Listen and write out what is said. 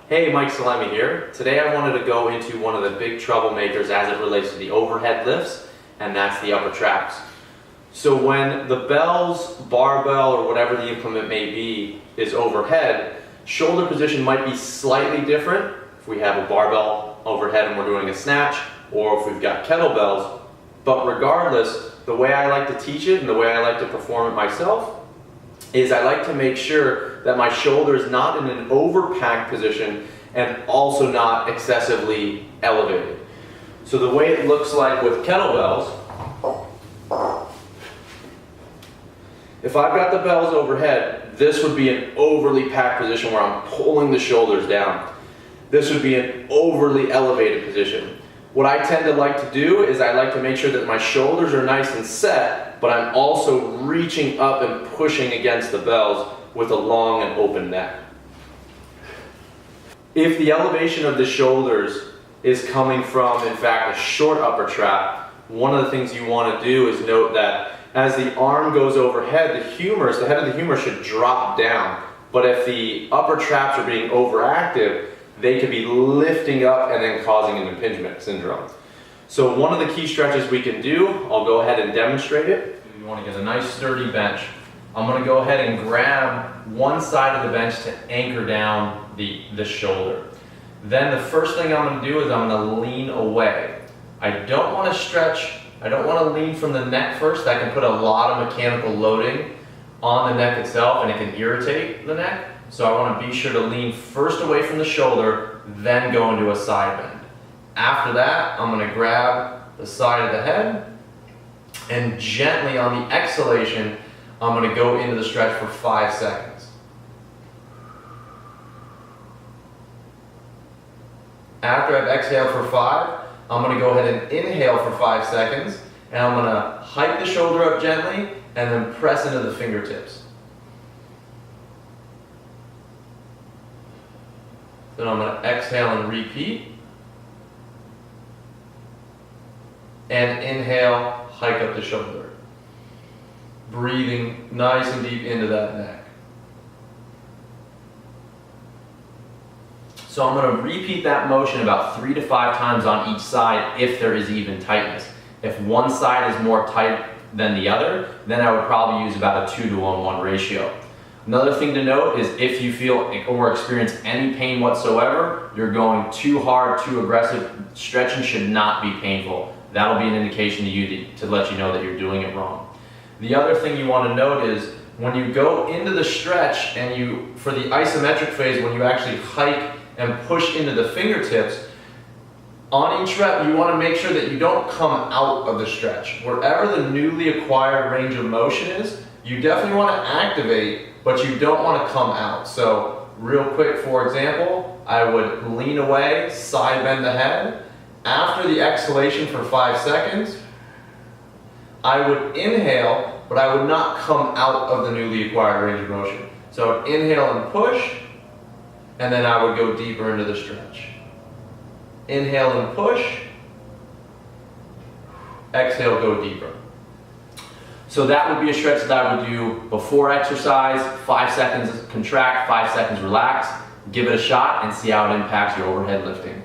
Hey, Mike Salemi here. Today I wanted to go into one of the big troublemakers as it relates to the overhead lifts, and that's the upper traps. So when the bells, barbell, or whatever the implement may be is overhead, shoulder position might be slightly different if we have a barbell overhead and we're doing a snatch, or if we've got kettlebells. But regardless, the way I like to teach it and the way I like to perform it myself is I like to make sure that my shoulder is not in an overpacked position and also not excessively elevated. So the way it looks like with kettlebells, if I've got the bells overhead, this would be an overly packed position where I'm pulling the shoulders down. This would be an overly elevated position. What I tend to like to do is I like to make sure that my shoulders are nice and set, but I'm also reaching up and pushing against the bells with a long and open neck. If the elevation of the shoulders is coming from, in fact, a short upper trap, one of the things you want to do is note that as the arm goes overhead, the head of the humerus should drop down. But if the upper traps are being overactive, they could be lifting up and then causing an impingement syndrome. So one of the key stretches we can do, I'll go ahead and demonstrate it. You want to get a nice sturdy bench. I'm going to go ahead and grab one side of the bench to anchor down the shoulder. Then the first thing I'm going to do is I'm going to lean away. I don't want to stretch, I don't want to lean from the neck first. That can put a lot of mechanical loading on the neck itself and it can irritate the neck. So I want to be sure to lean first away from the shoulder, then go into a side bend. After that, I'm going to grab the side of the head and gently on the exhalation, I'm going to go into the stretch for 5 seconds. After I've exhaled for 5, I'm going to go ahead and inhale for 5 seconds, and I'm going to hike the shoulder up gently and then press into the fingertips. Then I'm going to exhale and repeat. And inhale, hike up the shoulder. Breathing nice and deep into that neck. So I'm going to repeat that motion about 3 to 5 times on each side if there is even tightness. If one side is more tight than the other, then I would probably use about a 2-to-1 ratio. Another thing to note is if you feel or experience any pain whatsoever, you're going too hard, too aggressive, stretching should not be painful. That'll be an indication to you to let you know that you're doing it wrong. The other thing you want to note is when you go into the stretch and for the isometric phase, when you actually hike and push into the fingertips, on each rep, you want to make sure that you don't come out of the stretch. Wherever the newly acquired range of motion is, you definitely want to activate, but you don't want to come out. So real quick, for example, I would lean away, side bend the head. After the exhalation for 5 seconds, I would inhale, but I would not come out of the newly acquired range of motion. So I would inhale and push, and then I would go deeper into the stretch. Inhale and push, exhale, go deeper. So that would be a stretch that I would do before exercise, 5 seconds contract, 5 seconds relax. Give it a shot and see how it impacts your overhead lifting.